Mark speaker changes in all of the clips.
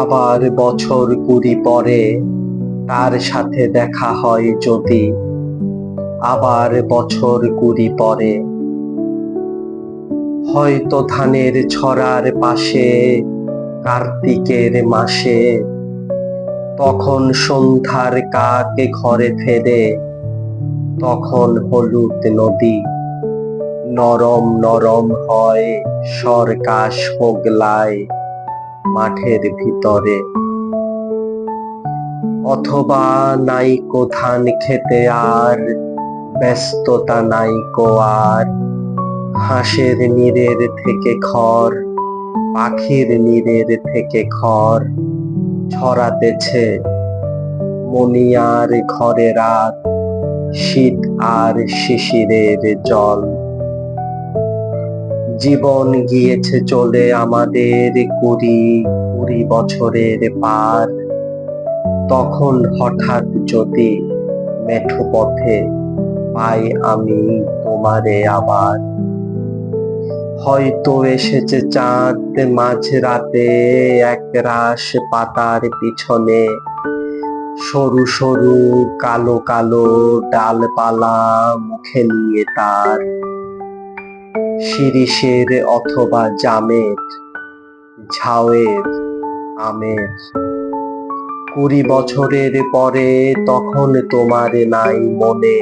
Speaker 1: আবার বছর 20 পরে তার সাথে দেখা হয় যদি, আবার বছর 20 পরে হয়তো ধানের ছড়ার পাশে কার্তিকের মাসে, তখন সন্ধ্যার কাক ঘরে ফেরে, তখন হলুদ নদী নরম নরম হয় সরকাশ হোগলায় মাঠের ভিতরে। অথবা নাইকো ধান খেতে আর ব্যস্ততা নাইকো আর, হাঁসের নীড়ের থেকে খড়, পাখির নীড়ের থেকে খড় ছড়াতেছে মনিয়ার ঘরে রাত, শীত আর শিশিরের জল। জীবন গিয়েছে চলে আমাদের 20 বছরের পার, তখন হঠাৎ যদি মেঠো পথে পাই আমি তোমারে আবার। হয়তো এসেছে চাঁদ মাঝরাতে একরাশ পাতার পিছনে, সরু সরু কালো কালো ডালপালা মুখে নিয়ে তার। শিরীষের অথবা জামের, ঝাউয়ের, আমের। 20 বছরের পরে তখন তোমার নাই মনে,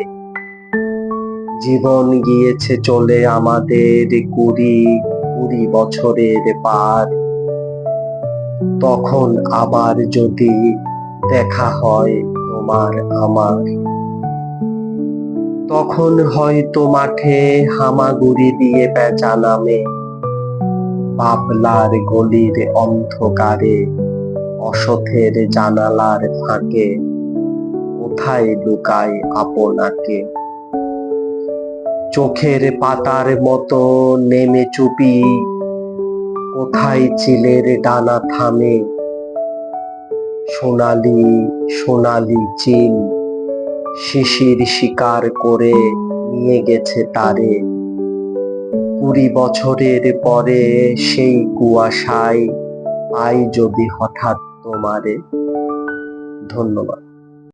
Speaker 1: জীবন গিয়েছে চলে আমাদের 20 বছরের পার, তখন আবার যদি দেখা হয় তোমার আমার। তখন হয়তো মাঠে হামাগুড়ি দিয়ে পেঁচা নামে, বাবলার গলির অন্ধকারে অসথের জানালার ফাঁকে কোথায় লুকায় আপনাকে। চোখের পাতার মতো নেমে চুপি কোথায় চিলের ডানা থামে, সোনালি সোনালি চিল শিশির শিকার করে নিয়ে গেছে তারে। 20 বছরের পরে সেই কুয়াশায় পাই যদি হঠাৎ তোমারে। ধন্যবাদ।